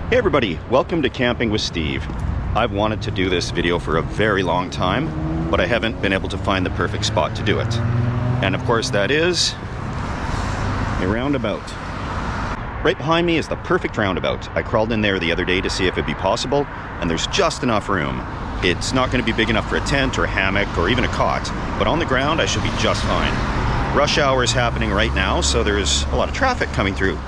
Hey everybody, welcome to Camping with Steve. I've wanted to do this video for a very long time, but I haven't been able to find the perfect spot to do it. And of course that is a roundabout. Right behind me is the perfect roundabout. I crawled in there the other day to see if it'd be possible, and there's just enough room. It's not going to be big enough for a tent or a hammock or even a cot, but on the ground I should be just fine. Rush hour is happening right now, so there's a lot of traffic coming through.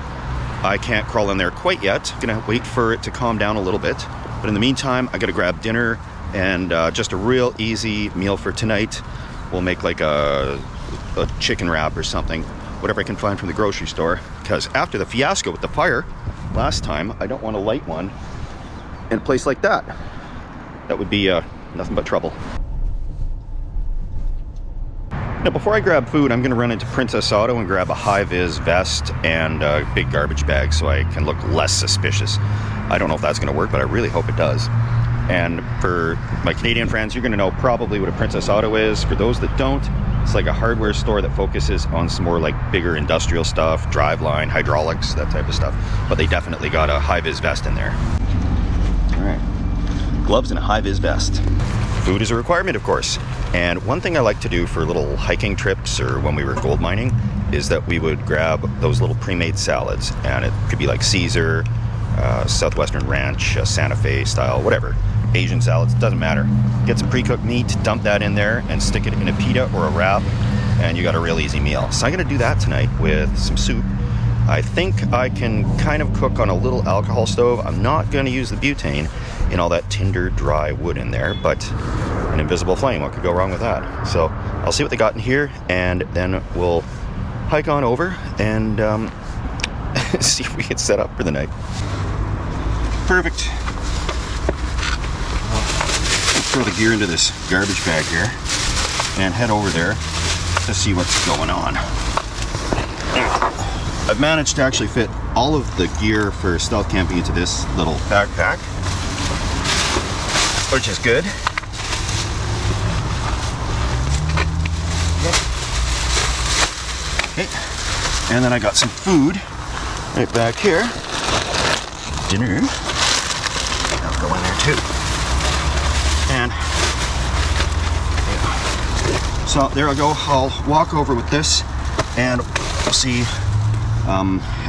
I can't crawl in there quite yet. I'm gonna wait for it to calm down a little bit. But in the meantime, I gotta grab dinner and just a real easy meal for tonight. We'll make like a chicken wrap or something, whatever I can find from the grocery store. Because after the fiasco with the fire last time, I don't want to light one in a place like that. That would be nothing but trouble. Now before I grab food, I'm going to run into Princess Auto and grab a high-vis vest and a big garbage bag so I can look less suspicious. I don't know if that's going to work, but I really hope it does. And for my Canadian friends, you're going to know probably what a Princess Auto is. For those that don't, it's like a hardware store that focuses on some more like bigger industrial stuff, driveline, hydraulics, that type of stuff. But they definitely got a high-vis vest in there. All right, gloves and a high-vis vest. Food is a requirement, of course. And one thing I like to do for little hiking trips or when we were gold mining is that we would grab those little pre-made salads. And it could be like Caesar, Southwestern Ranch, Santa Fe style, whatever. Asian salads, doesn't matter. Get some pre-cooked meat, dump that in there and stick it in a pita or a wrap, and you got a real easy meal. So I'm gonna do that tonight with some soup. I think I can kind of cook on a little alcohol stove. I'm not gonna use the butane in all that tinder dry wood in there, but an invisible flame, what could go wrong with that? So I'll see what they got in here, and then we'll hike on over and see if we can set up for the night. Perfect. I'll throw the gear into this garbage bag here and head over there to see what's going on. I've managed to actually fit all of the gear for stealth camping into this little backpack, which is good. Okay, and then I got some food right back here. Dinner. That'll go in there too. And yeah. So there I go. I'll walk over with this and we'll see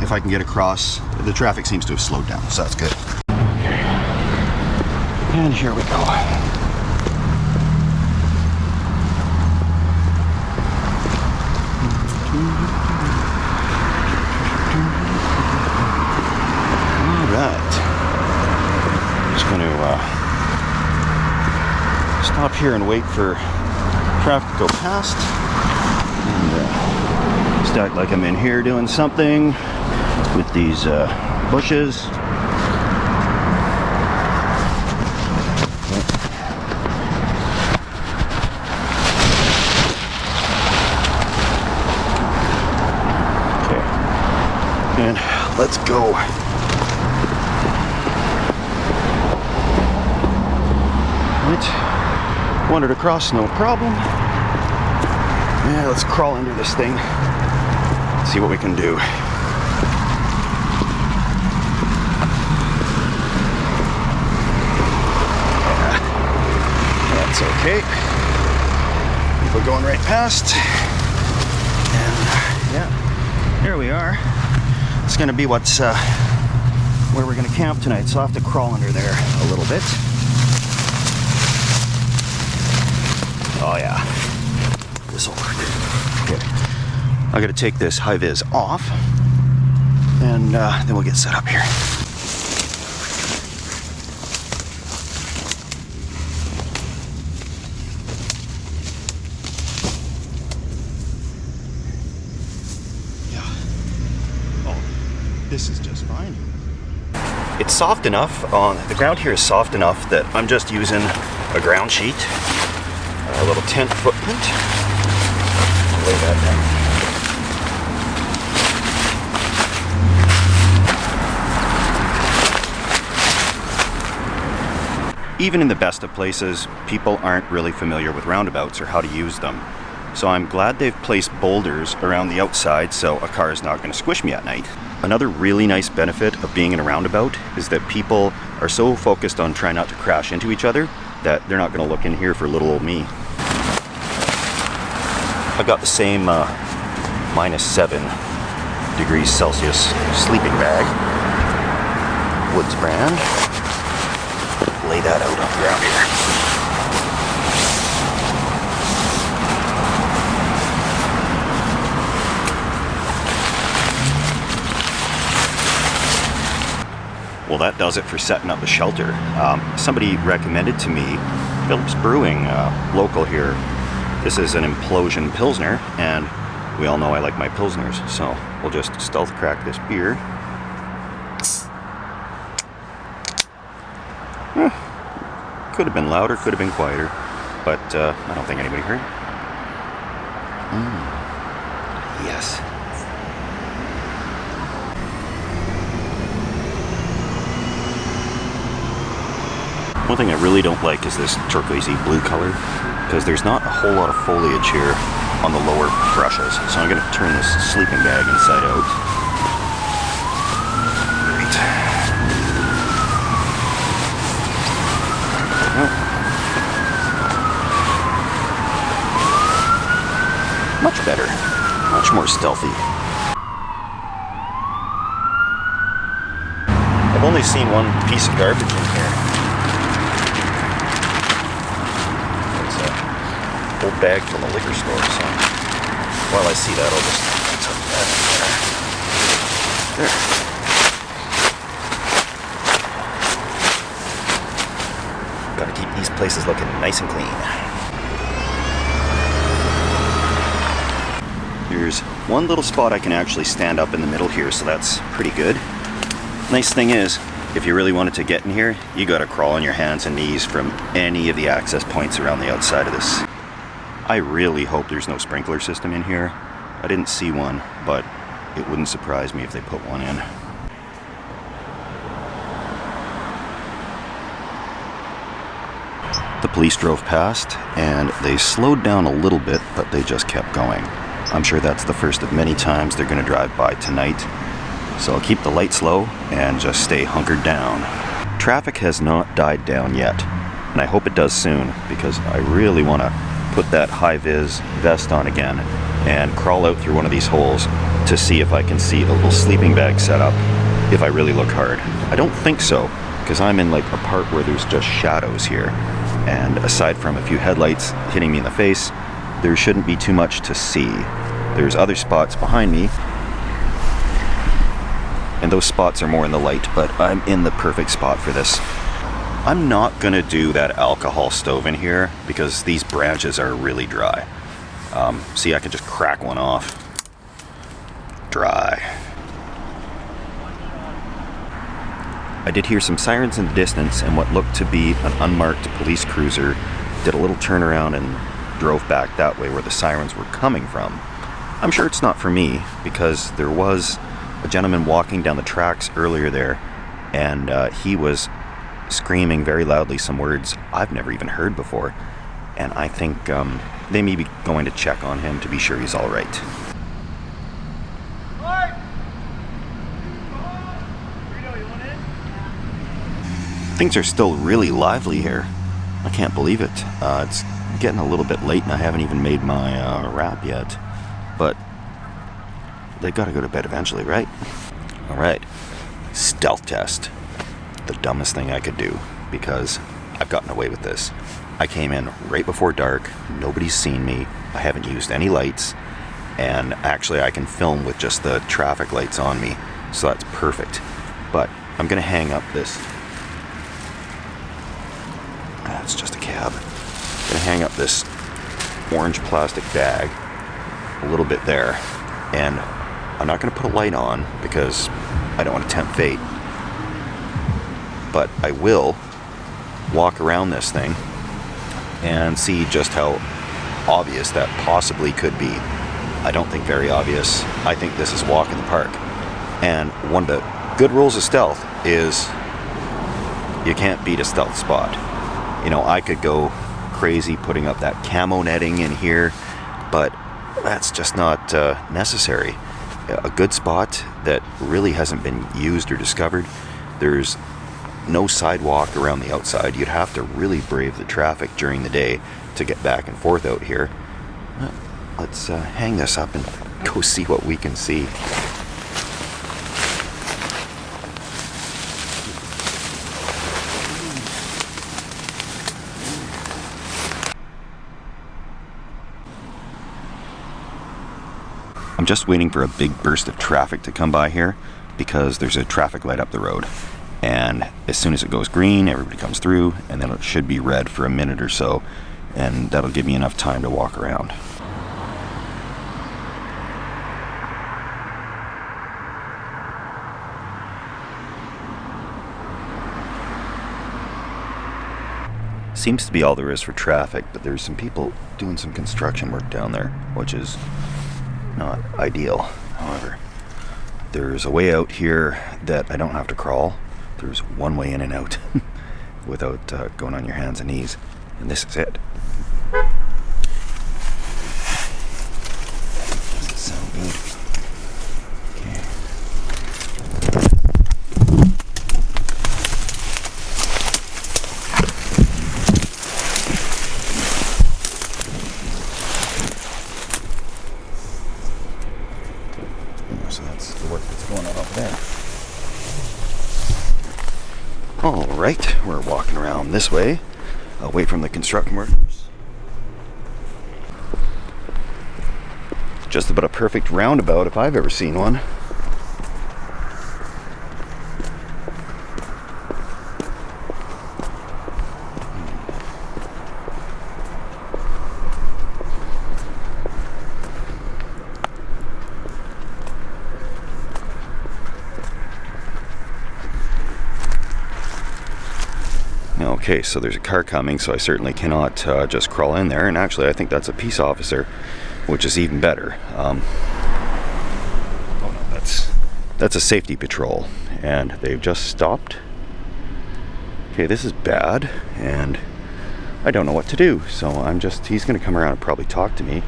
if I can get across. The traffic seems to have slowed down, so that's good. Okay. And here we go. Stop here and wait for traffic to go past, and just act like I'm in here doing something with these bushes. Okay, and let's go. Wandered across, no problem. Yeah, let's crawl under this thing. See what we can do. Yeah, that's okay. People going right past. And yeah, here we are. It's gonna be what's where we're gonna camp tonight, so I'll have to crawl under there a little bit. Oh yeah, this'll work. Okay, I gotta take this high vis off, and then we'll get set up here. Yeah. Oh, this is just fine. It's soft enough. The ground here is soft enough that I'm just using a ground sheet. A little tent footprint. I'll lay that down. Even in the best of places, people aren't really familiar with roundabouts or how to use them. So I'm glad they've placed boulders around the outside so a car is not going to squish me at night. Another really nice benefit of being in a roundabout is that people are so focused on trying not to crash into each other that they're not going to look in here for little old me. I've got the same -7 degrees Celsius sleeping bag, Woods brand. Lay that out on the ground here. Well, that does it for setting up the shelter. Somebody recommended to me Phillips Brewing, local here. This is an Implosion Pilsner, and we all know I like my Pilsners, so we'll just stealth crack this beer. Could have been louder, could have been quieter, but I don't think anybody heard. Yes. One thing I really don't like is this turquoisey blue color, because there's not a whole lot of foliage here on the lower brushes. So I'm going to turn this sleeping bag inside out. Great. Much better. Much more stealthy. I've only seen one piece of garbage in here. Old bag from a liquor store, so while I see that, I'll just tuck that in there. Gotta keep these places looking nice and clean. Here's one little spot I can actually stand up in the middle here, so that's pretty good. Nice thing is, if you really wanted to get in here, you gotta crawl on your hands and knees from any of the access points around the outside of this. I really hope there's no sprinkler system in here. I didn't see one, but it wouldn't surprise me if they put one in. The police drove past, and they slowed down a little bit, but they just kept going. I'm sure that's the first of many times they're going to drive by tonight. So I'll keep the lights low and just stay hunkered down. Traffic has not died down yet, and I hope it does soon, because I really want to put that high-vis vest on again and crawl out through one of these holes to see if I can see the little sleeping bag setup if I really look hard. I don't think so, because I'm in like a part where there's just shadows here, and aside from a few headlights hitting me in the face, there shouldn't be too much to see. There's other spots behind me, and those spots are more in the light, but I'm in the perfect spot for this. I'm not gonna do that alcohol stove in here because these branches are really dry. See, I can just crack one off. Dry. I did hear some sirens in the distance, and what looked to be an unmarked police cruiser did a little turnaround and drove back that way where the sirens were coming from. I'm sure it's not for me, because there was a gentleman walking down the tracks earlier there, and he was screaming very loudly some words I've never even heard before, and I think they may be going to check on him to be sure he's all right. Things are still really lively here. I can't believe it. It's getting a little bit late and I haven't even made my wrap yet, but they gotta go to bed eventually, right? All right, stealth test. The dumbest thing I could do, because I've gotten away with this. I came in right before dark, nobody's seen me, I haven't used any lights, and actually I can film with just the traffic lights on me, so that's perfect. But I'm gonna hang up this, that's just a cab. I'm gonna hang up this orange plastic bag a little bit there, and I'm not gonna put a light on because I don't want to tempt fate. But I will walk around this thing and see just how obvious that possibly could be. I don't think very obvious. I think this is a walk in the park. And one of the good rules of stealth is you can't beat a stealth spot. You know, I could go crazy putting up that camo netting in here, but that's just not necessary. A good spot that really hasn't been used or discovered. There's no sidewalk around the outside. You'd have to really brave the traffic during the day to get back and forth out here. Let's hang this up and go see what we can see. I'm just waiting for a big burst of traffic to come by here because there's a traffic light up the road. And as soon as it goes green, everybody comes through, and then it should be red for a minute or so, and that'll give me enough time to walk around. Seems to be all there is for traffic, but there's some people doing some construction work down there, which is not ideal. However, there's a way out here that I don't have to crawl. There's one way in and out without going on your hands and knees, and this is it. Doesn't sound good. Okay. So that's the work that's going on over there. Alright, we're walking around this way, away from the construction workers. Just about a perfect roundabout if I've ever seen one. Okay, so there's a car coming, so I certainly cannot just crawl in there. And actually, I think that's a peace officer, which is even better. Oh no, that's a safety patrol, and they've just stopped. Okay, this is bad, and I don't know what to do. So he's going to come around and probably talk to me.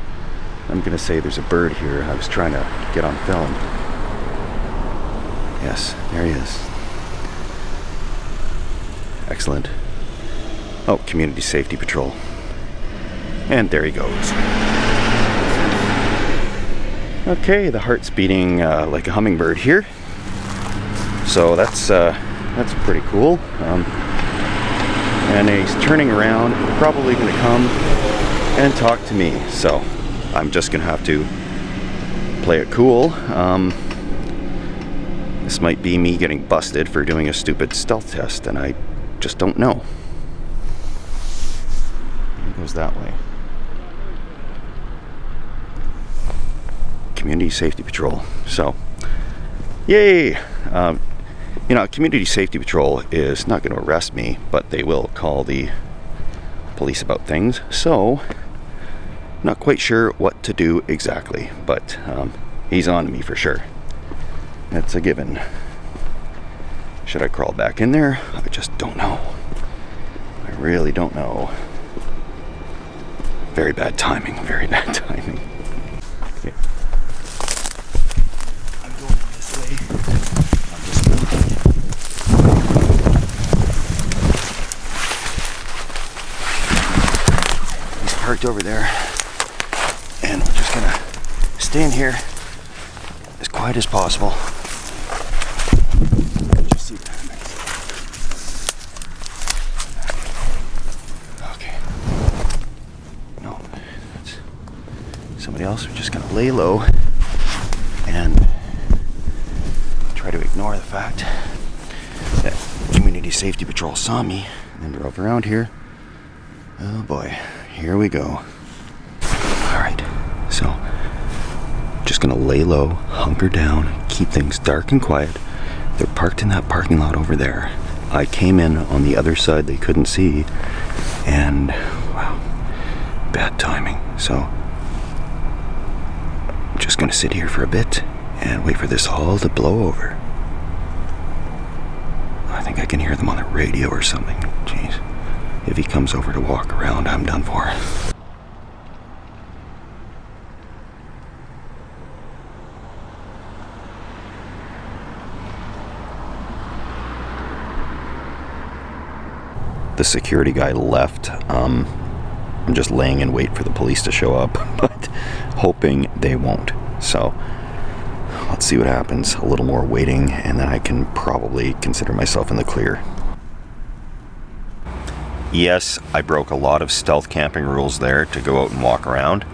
I'm going to say there's a bird here. I was trying to get on film. Yes, there he is. Excellent. Oh, Community Safety Patrol. And there he goes. Okay, the heart's beating like a hummingbird here. So that's pretty cool. And he's turning around, probably going to come and talk to me. So I'm just going to have to play it cool. This might be me getting busted for doing a stupid stealth test, and I just don't know. It goes that way. Community Safety Patrol. So, yay! Community Safety Patrol is not going to arrest me, but they will call the police about things. So, not quite sure what to do exactly, but he's on to me for sure. That's a given. Should I crawl back in there? I just don't know. I really don't know. Very bad timing, very bad timing. Okay. I'm going this way. He's parked over there. And we're just gonna stay in here as quiet as possible. Just see what happens. Okay. No, that's somebody else. We're just gonna lay low and try to ignore the fact that Community Safety Patrol saw me and drove around here. Oh boy, here we go. Alright, so just gonna lay low, hunker down, keep things dark and quiet. They're parked in that parking lot over there. I came in on the other side they couldn't see, and wow, bad timing. So I'm just gonna sit here for a bit and wait for this all to blow over. I think I can hear them on the radio or something. Jeez. If he comes over to walk around, I'm done for. the security guy left. I'm just laying in wait for the police to show up, but hoping they won't. So let's see what happens. A little more waiting, and then I can probably consider myself in the clear. Yes, I broke a lot of stealth camping rules there to go out and walk around.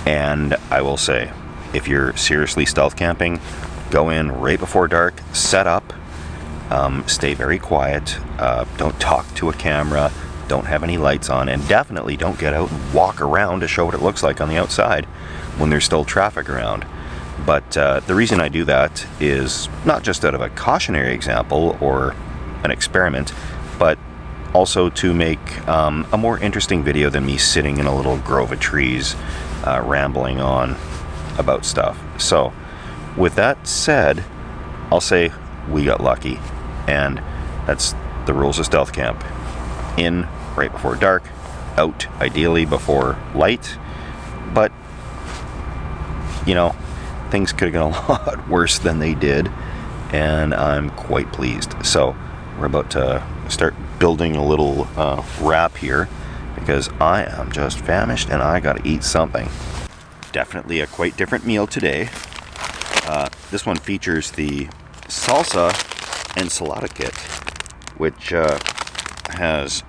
And I will say, if you're seriously stealth camping, go in right before dark, set up, stay very quiet, don't talk to a camera, don't have any lights on, and definitely don't get out and walk around to show what it looks like on the outside when there's still traffic around. But the reason I do that is not just out of a cautionary example or an experiment, but also to make a more interesting video than me sitting in a little grove of trees rambling on about stuff. So with that said, I'll say we got lucky, and that's the rules of stealth camp. In right before dark, out ideally before light, but you know, things could have gone a lot worse than they did, and I'm quite pleased. So we're about to start building a little wrap here, because I am just famished and I gotta eat something. Definitely a quite different meal today. This one features the salsa ensalada kit, which has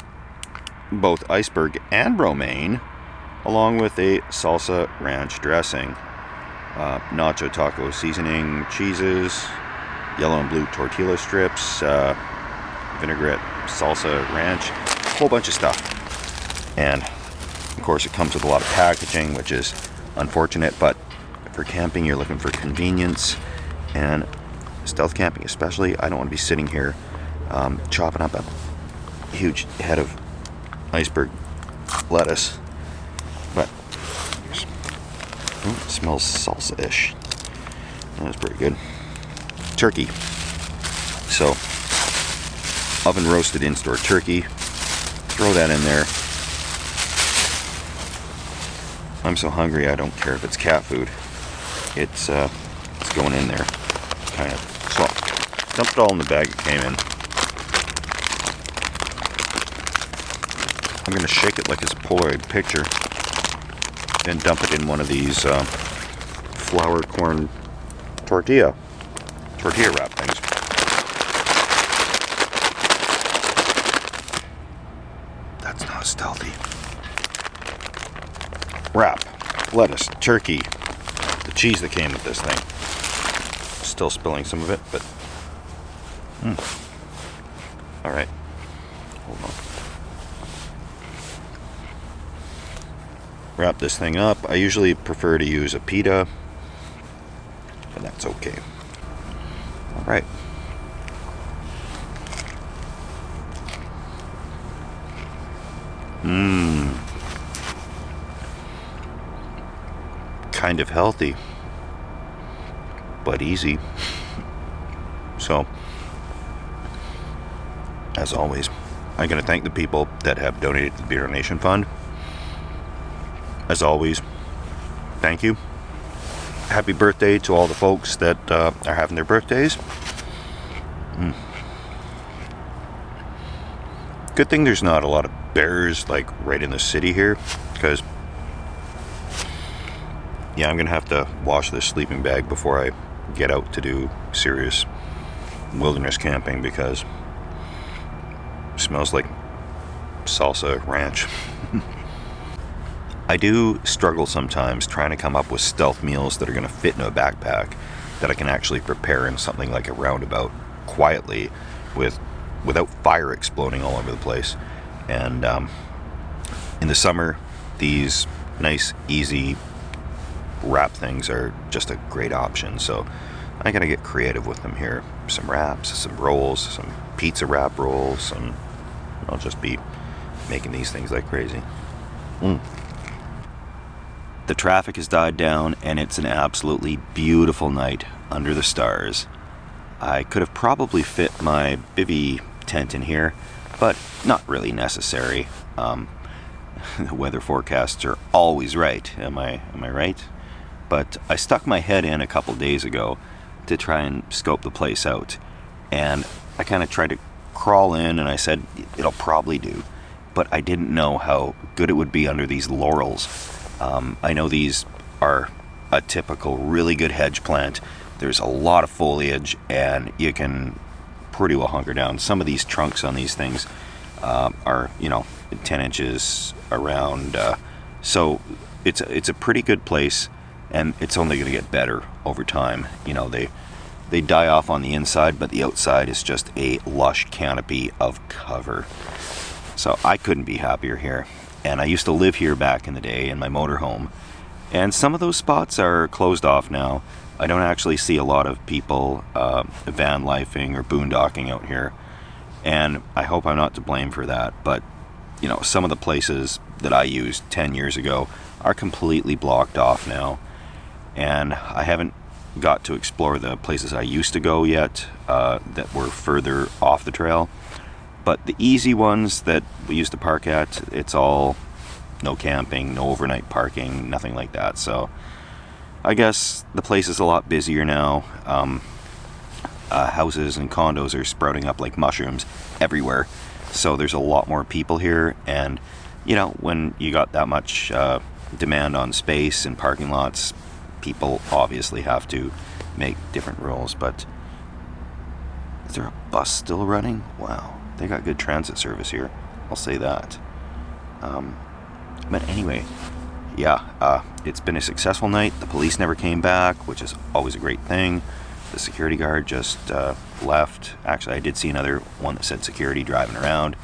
both iceberg and romaine, along with a salsa ranch dressing, nacho taco seasoning, cheeses, yellow and blue tortilla strips, vinaigrette, salsa ranch, a whole bunch of stuff. And of course it comes with a lot of packaging, which is unfortunate, but for camping you're looking for convenience, and stealth camping especially, I don't want to be sitting here chopping up a huge head of iceberg lettuce. But it smells salsa-ish. That's pretty good. Turkey. So oven roasted in-store turkey, throw that in there. I'm so hungry I don't care if it's cat food. It's going in there, kind of. So dumped it all in the bag it came in. I'm gonna shake it like it's a Polaroid picture, and dump it in one of these flour corn tortilla wrap things. That's not stealthy. Wrap, lettuce, turkey, the cheese that came with this thing. Still spilling some of it, but all right. Hold on. Wrap this thing up. I usually prefer to use a pita, but that's okay. All right. Kind of healthy, but easy. So, as always, I'm going to thank the people that have donated to the Beer Donation Fund. As always, thank you. Happy birthday to all the folks that are having their birthdays. Good thing there's not a lot of bears like right in the city here, because yeah, I'm gonna have to wash this sleeping bag before I get out to do serious wilderness camping, because it smells like salsa ranch. I do struggle sometimes trying to come up with stealth meals that are going to fit in a backpack that I can actually prepare in something like a Roundabout quietly without fire exploding all over the place. And in the summer, these nice, easy wrap things are just a great option. So I gotta get creative with them here. Some wraps, some rolls, some pizza wrap rolls, and I'll just be making these things like crazy. The traffic has died down, and it's an absolutely beautiful night under the stars. I could have probably fit my bivvy tent in here, but not really necessary. The weather forecasts are always right. Am I right? But I stuck my head in a couple days ago to try and scope the place out, and I kind of tried to crawl in, and I said it'll probably do, but I didn't know how good it would be under these laurels. I know these are a typical really good hedge plant. There's a lot of foliage, and you can pretty well hunker down. Some of these trunks on these things are, 10 inches around, so it's a pretty good place, and it's only going to get better over time. They die off on the inside, but the outside is just a lush canopy of cover. So I couldn't be happier here. And I used to live here back in the day in my motorhome, and some of those spots are closed off now. I don't actually see a lot of people van lifing or boondocking out here, and I hope I'm not to blame for that, but some of the places that I used 10 years ago are completely blocked off now, and I haven't got to explore the places I used to go yet that were further off the trail. But the easy ones that we used to park at, it's all no camping, no overnight parking, nothing like that. So I guess the place is a lot busier now. Houses and condos are sprouting up like mushrooms everywhere. So there's a lot more people here. And, when you got that much demand on space and parking lots, people obviously have to make different rules. But is there a bus still running? Wow. They got good transit service here, I'll say that. But anyway, it's been a successful night. The police never came back, which is always a great thing. The security guard just left. Actually, I did see another one that said security driving around.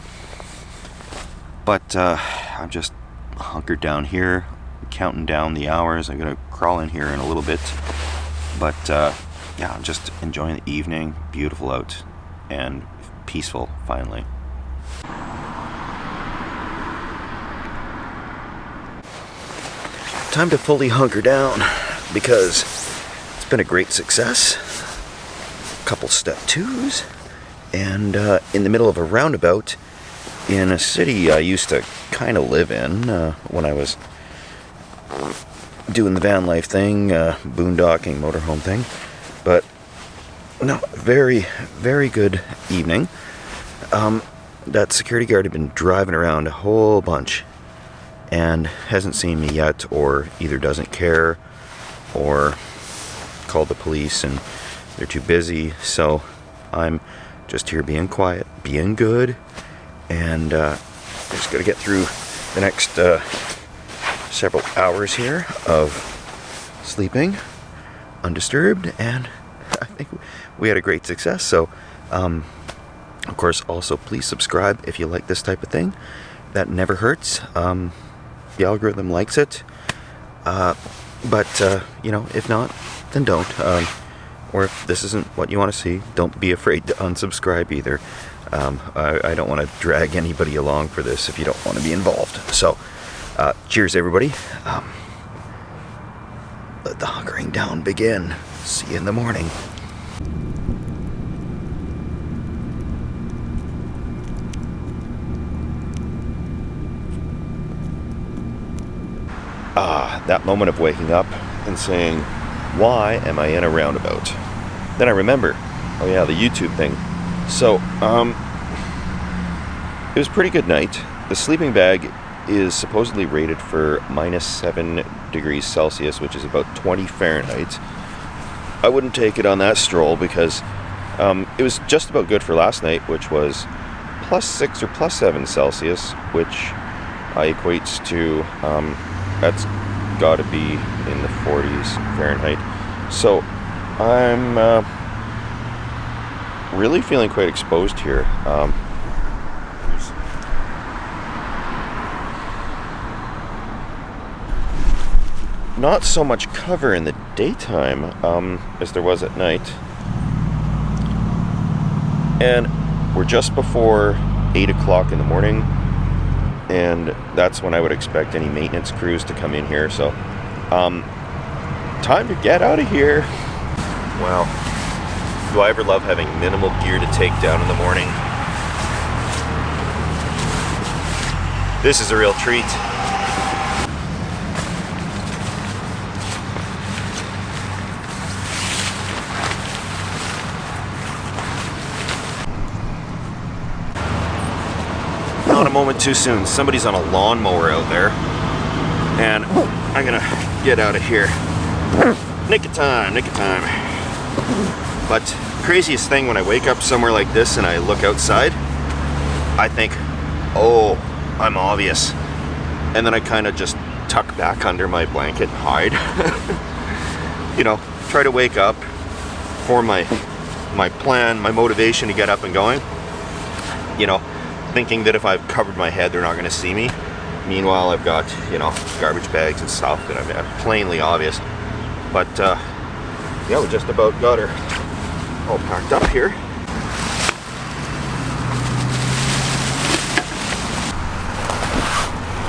But I'm just hunkered down here, counting down the hours. I'm going to crawl in here in a little bit. But I'm just enjoying the evening. Beautiful out and peaceful, finally. Time to fully hunker down, because it's been a great success. A couple step twos, and in the middle of a roundabout in a city I used to kind of live in when I was doing the van life thing, boondocking, motorhome thing. But no, very, very good evening. That security guard had been driving around a whole bunch and hasn't seen me yet, or either doesn't care or called the police and they're too busy. So I'm just here being quiet, being good, and just gotta get through the next several hours here of sleeping undisturbed, and I think we had a great success. So of course, also please subscribe if you like this type of thing. That never hurts. The algorithm likes it, but if not, then don't. Or if this isn't what you want to see, don't be afraid to unsubscribe either. I don't want to drag anybody along for this if you don't want to be involved. So cheers, everybody. Let the hunkering down begin. See you in the morning. That moment of waking up and saying, why am I in a roundabout? Then I remember, oh yeah, the YouTube thing. So, it was a pretty good night. The sleeping bag is supposedly rated for -7 degrees Celsius, which is about 20 Fahrenheit. I wouldn't take it on that stroll, because it was just about good for last night, which was +6 or +7 Celsius, which equates to, that's got to be in the 40s Fahrenheit. So I'm really feeling quite exposed here. There's not so much cover in the daytime as there was at night, and we're just before 8 o'clock in the morning, and that's when I would expect any maintenance crews to come in here. So time to get out of here. Wow, do I ever love having minimal gear to take down in the morning. This is a real treat. Not a moment too soon. Somebody's on a lawnmower out there. And I'm gonna get out of here. Nick of time, nick of time. But craziest thing, when I wake up somewhere like this and I look outside, I think, oh, I'm obvious. And then I kind of just tuck back under my blanket and hide. You know, try to wake up, form my plan, my motivation to get up and going. You know, thinking that if I've covered my head, they're not going to see me. Meanwhile, I've got, you know, garbage bags and stuff that I'm plainly obvious. But, yeah, we just about got her all packed up here.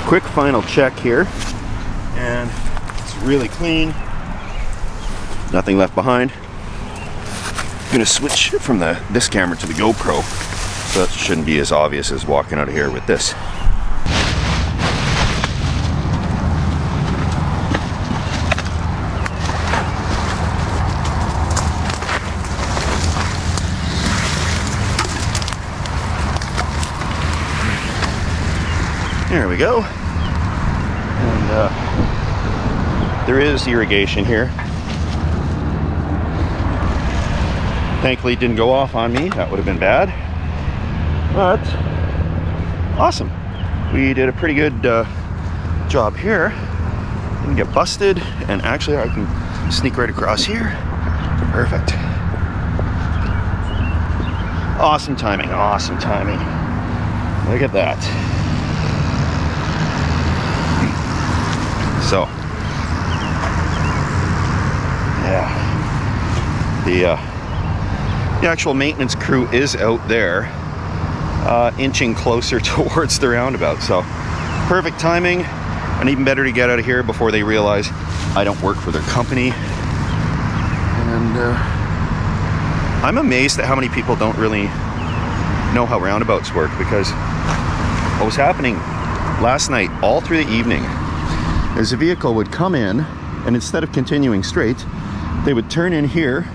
Quick final check here. And it's really clean. Nothing left behind. I'm going to switch from this camera to the GoPro. So that shouldn't be as obvious as walking out of here with this. There we go. And there is irrigation here. Thankfully it didn't go off on me. That would have been bad. But awesome. We did a pretty good job here. Didn't get busted. And actually I can sneak right across here. Perfect. Awesome timing. Awesome timing. Look at that. So, yeah, the actual maintenance crew is out there, inching closer towards the roundabout. So, perfect timing, and even better to get out of here before they realize I don't work for their company. And I'm amazed at how many people don't really know how roundabouts work, because what was happening last night all through the evening is a vehicle would come in, and instead of continuing straight, they would turn in here,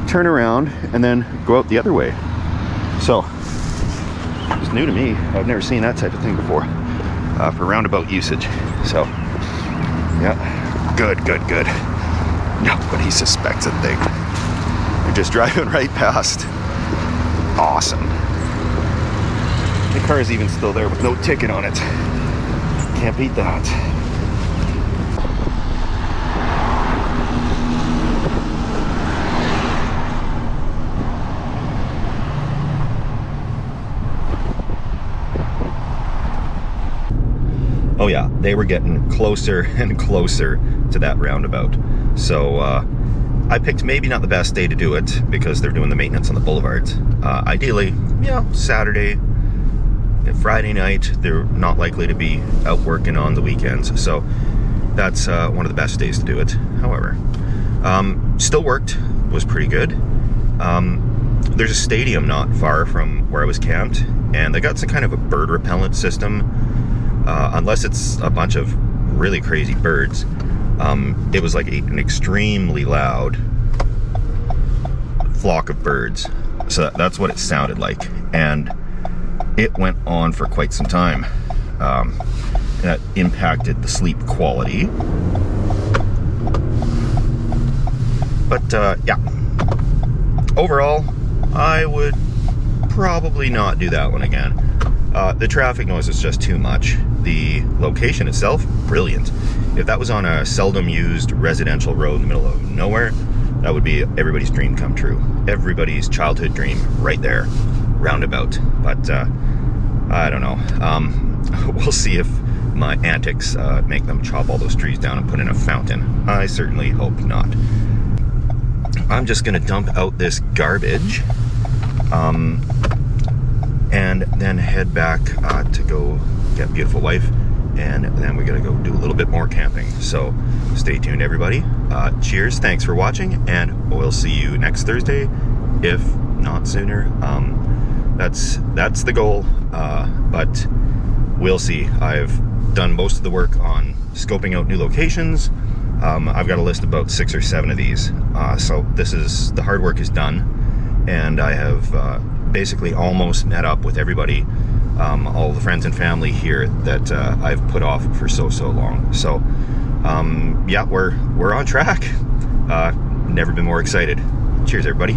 turn around, and then go out the other way. So, it's new to me. I've never seen that type of thing before for roundabout usage. So, yeah, good. Nobody suspects a thing. They're just driving right past. Awesome. The car's even still there with no ticket on it. Can't beat that. Oh yeah, they were getting closer and closer to that roundabout. So I picked maybe not the best day to do it, because they're doing the maintenance on the boulevards. Ideally, you know, Saturday, Friday night. They're not likely to be out working on the weekends. So that's one of the best days to do it. However, still worked, was pretty good. There's a stadium not far from where I was camped, and they got some kind of a bird repellent system. Unless it's a bunch of really crazy birds, it was like an extremely loud flock of birds. So that's what it sounded like, and it went on for quite some time. That impacted the sleep quality. But yeah, overall, I would probably not do that one again. The traffic noise is just too much. The location itself, brilliant. If that was on a seldom used residential road in the middle of nowhere, that would be everybody's dream come true. Everybody's childhood dream right there, roundabout. But I don't know. We'll see if my antics make them chop all those trees down and put in a fountain. I certainly hope not. I'm just gonna dump out this garbage. And then head back to go get beautiful wife, and then we're gonna go do a little bit more camping. So stay tuned, everybody. Cheers, thanks for watching, and we'll see you next Thursday, if not sooner. That's the goal, but we'll see. I've done most of the work on scoping out new locations. I've got a list of about 6 or 7 of these, so the hard work is done, and I have basically almost met up with everybody all the friends and family here that I've put off for so long. So yeah, we're on track. Never been more excited. Cheers, everybody.